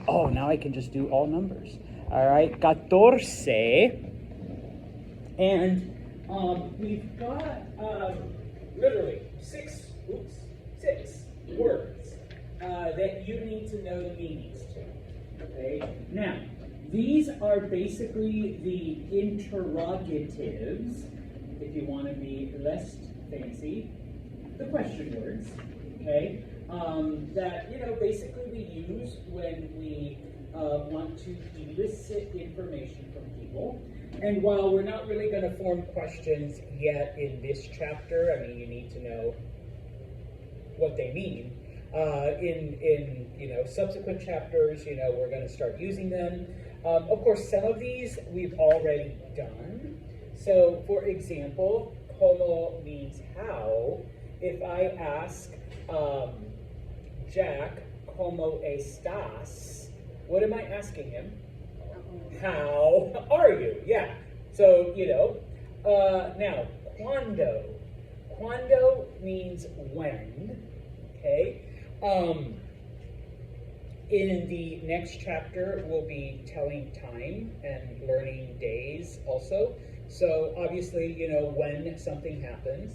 Oh, now I can just do all numbers. All right, 14. And we've got literally six words that you need to know the meanings to. Okay. Now, these are basically the interrogatives, if you want to be less fancy, the question words. Okay. That basically we use when we want to elicit information from people. And while we're not really going to form questions yet in this chapter, I mean, you need to know what they mean. In subsequent chapters, we're going to start using them. Of course, some of these we've already done. So, for example, como means how. If I ask Jack, ¿cómo estás? What am I asking him? How are you? Yeah. So, now, cuando. Cuando means when. Okay. In the next chapter, we'll be telling time and learning days also. So, obviously, when something happens,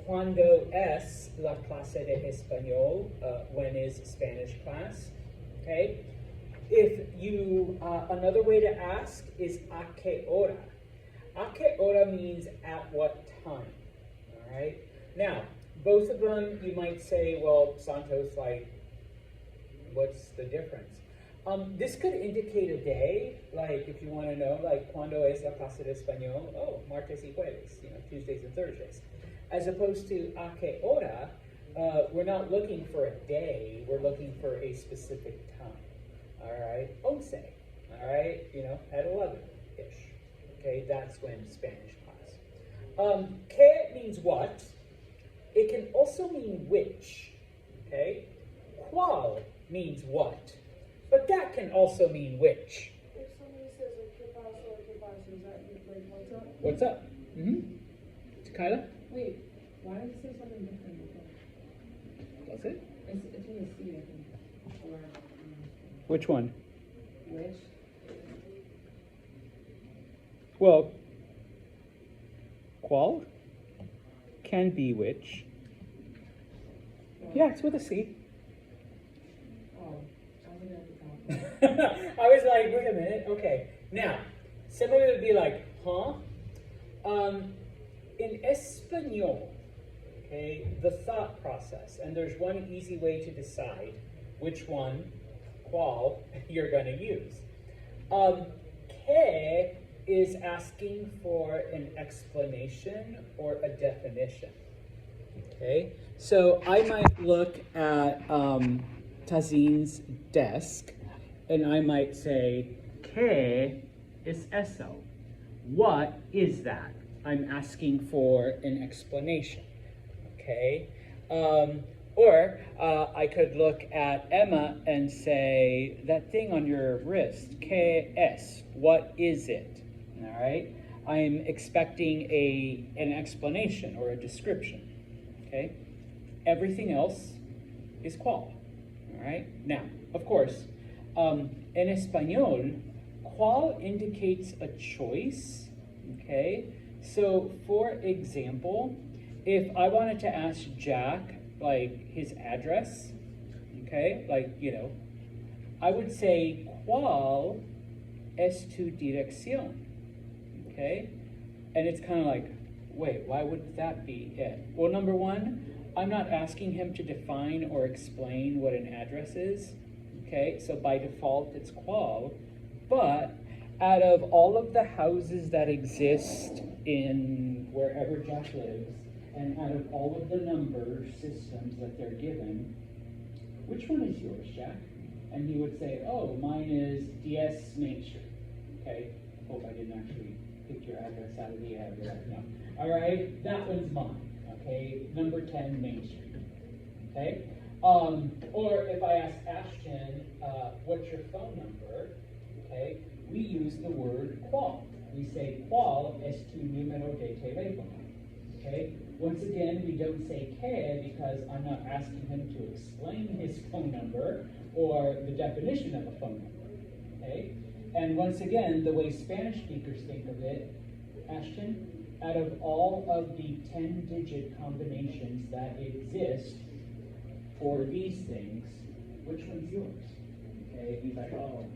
cuando es la clase de español? When is Spanish class? Okay. If you, another way to ask is a qué hora. A qué hora means at what time. All right. Now, both of them, you might say, well, Santos, what's the difference? This could indicate a day, like if you want to know, like, ¿cuándo es la clase de español? Oh, martes y jueves, Tuesdays and Thursdays. As opposed to a qué hora, we're not looking for a day, we're looking for a specific time. All right, 11, all right, at 11-ish. Okay, that's when Spanish class. Que means what? It can also mean which. Okay, cuál means what, but that can also mean which. If somebody says ¿qué pasó? ¿Qué pasó? Is that like what's up? What's up? Mm-hmm. Kyla? Wait, why did it say something different before? Does it? It's with a C, I think. Or, Which one? which? Well, qual can be which. Yeah, it's with a C. Oh, I was at the top. I was like, wait a minute. Okay. Now, somebody would be like, huh? In Espanol, okay, the thought process, and there's one easy way to decide which one, qual, you're going to use. Que is asking for an explanation or a definition. Okay, so I might look at Tazin's desk, and I might say, ¿Qué es eso? What is that? I'm asking for an explanation. Okay, or I could look at Emma and say, that thing on your wrist, ¿Qué es? What is it? All right, I'm expecting an explanation or a description. Okay, everything else is cual. All right, now, of course, in Espanol, cual indicates a choice. Okay, so for example, if I wanted to ask Jack, like, his address, okay, I would say, ¿Cuál es tu dirección? Okay, and it's kind of like, wait, why would that be it? Well, number one, I'm not asking him to define or explain what an address is. Okay, so by default, it's cual. But out of all of the houses that exist in wherever Jack lives, and out of all of the number systems that they're given, which one is yours, Jack? And he would say, oh, mine is 10 Main Street. Okay, hope I didn't actually pick your address out of the address. No. All right, that one's mine. Okay, number 10 Main Street. Okay, or if I ask Ashton, what's your phone number? Okay, we use the word cual. We say cual es tu número de teléfono. Okay, once again, we don't say que because I'm not asking him to explain his phone number. or the definition of a phone number. Okay? And once again, the way Spanish speakers think of it, Ashton, out of all of the 10-digit combinations that exist for these things, which one's yours? Okay, he's like, oh,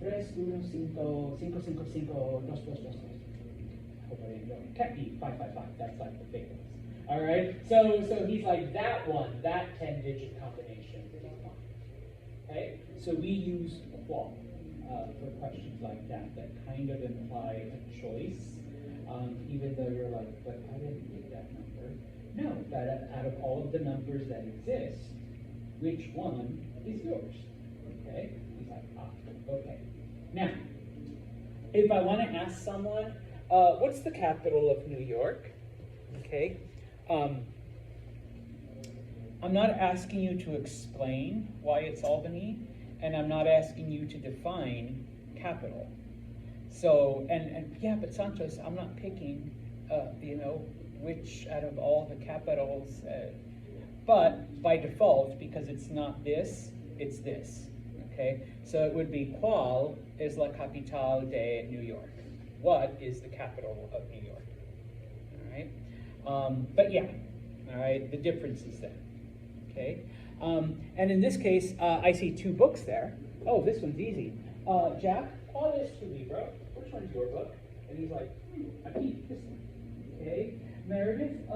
315-555-222. Hope I didn't know. Can't be 555. That's like the big ones. All right. So he's like that one, that 10-digit combination is fine. Okay. So we use qual for questions like that kind of imply a choice, even though you're like, but I didn't get that number. No, that out of all of the numbers that exist, which one is yours? Okay. He's like, okay. Now, if I want to ask someone, what's the capital of New York? Okay. I'm not asking you to explain why it's Albany, and I'm not asking you to define capital. So, and yeah, but Santos, I'm not picking, which out of all the capitals, but by default, because it's not this, it's this. Okay, so it would be qual es la capital de New York? What is the capital of New York? All right, but yeah, all right, the difference is there. Okay, and in this case, I see two books there. Oh, this one's easy. Jack, qual es tu libro? Which one's your book? And he's like, aquí, this one. Okay, Meredith,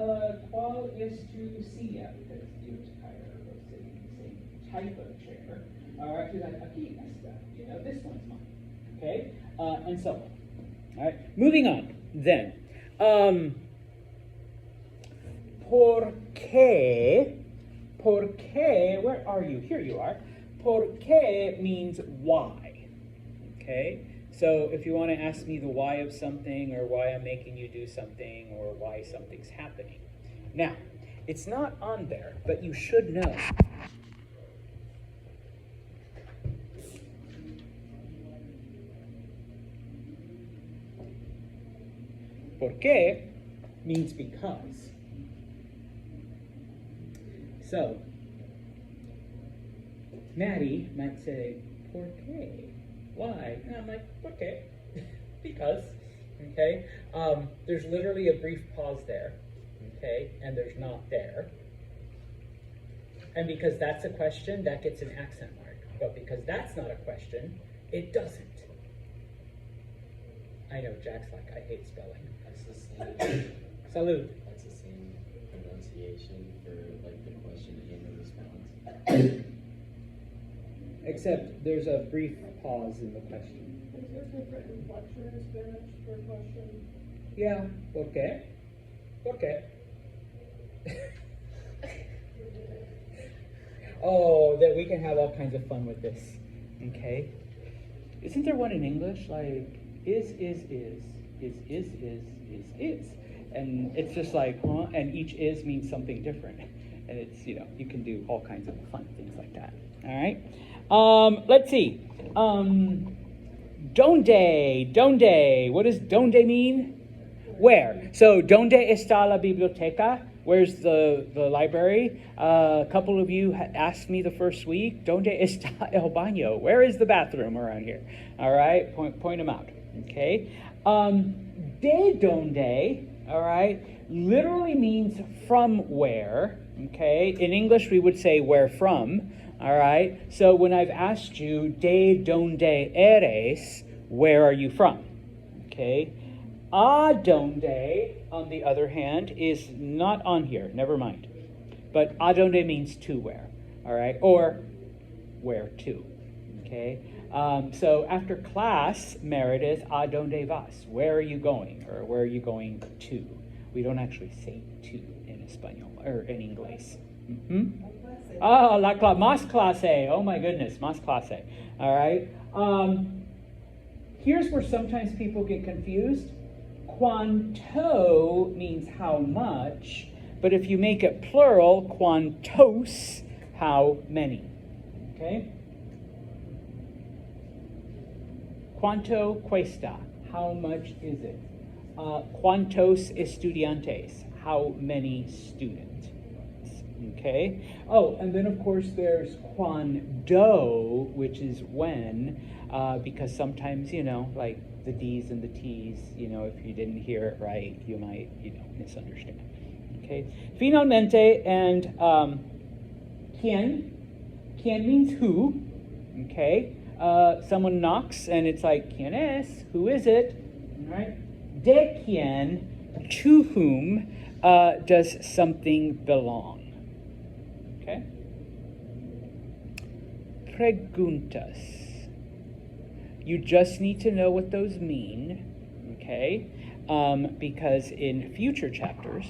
qual es tu silla? Because you're tired of sitting in the same type of chair. All right, she's like, aquí esta, this one's mine, okay, and so on. All right, moving on then. ¿Por qué, where are you? Here you are. ¿Por qué means why, okay? So if you want to ask me the why of something, or why I'm making you do something, or why something's happening. Now, it's not on there, but you should know. ¿Por qué means because. So, Maddie might say, ¿por qué? Why? And I'm like, ¿por qué? Because. Okay? There's literally a brief pause there. Okay? And there's not there. And because that's a question, that gets an accent mark. But because that's not a question, it doesn't. I know, Jack's like, I hate spelling. That's the same. Salud. That's the same pronunciation for like the question and the response. Except there's a brief pause in the question. Is there different inflection in Spanish for a question? Yeah, ¿por qué? ¿Por qué? Oh, that we can have all kinds of fun with this. Okay? Isn't there one in English like is, and it's just like, huh? And each is means something different. And it's, you can do all kinds of fun things like that. All right? Let's see. Donde. What does donde mean? Where? So, donde está la biblioteca? Where's the library? A couple of you asked me the first week, donde está el baño? Where is the bathroom around here? All right, point them out. Okay. De donde, all right, literally means from where. Okay. In English, we would say where from. All right. So when I've asked you, de donde eres, where are you from? Okay. A donde, on the other hand, is not on here. Never mind. But a donde means to where. All right. Or where to. Okay. So after class, Meredith, a donde vas? Where are you going? Or where are you going to? We don't actually say to in Espanol or in English. Mm-hmm. Ah, más clase. Oh my goodness, más clase. All right. Here's where sometimes people get confused. Cuánto means how much, but if you make it plural, cuántos, how many. Okay? Cuánto cuesta? How much is it? Cuántos estudiantes? How many students? Okay. Oh, and then of course there's cuando, which is when, because sometimes, like the D's and the T's, if you didn't hear it right, you might, misunderstand. Okay. Finalmente, and quien. Quien means who. Okay. Someone knocks and it's like, quien es? Who is it? Right? De quien, to whom does something belong? Okay. Preguntas. You just need to know what those mean, okay? Because in future chapters,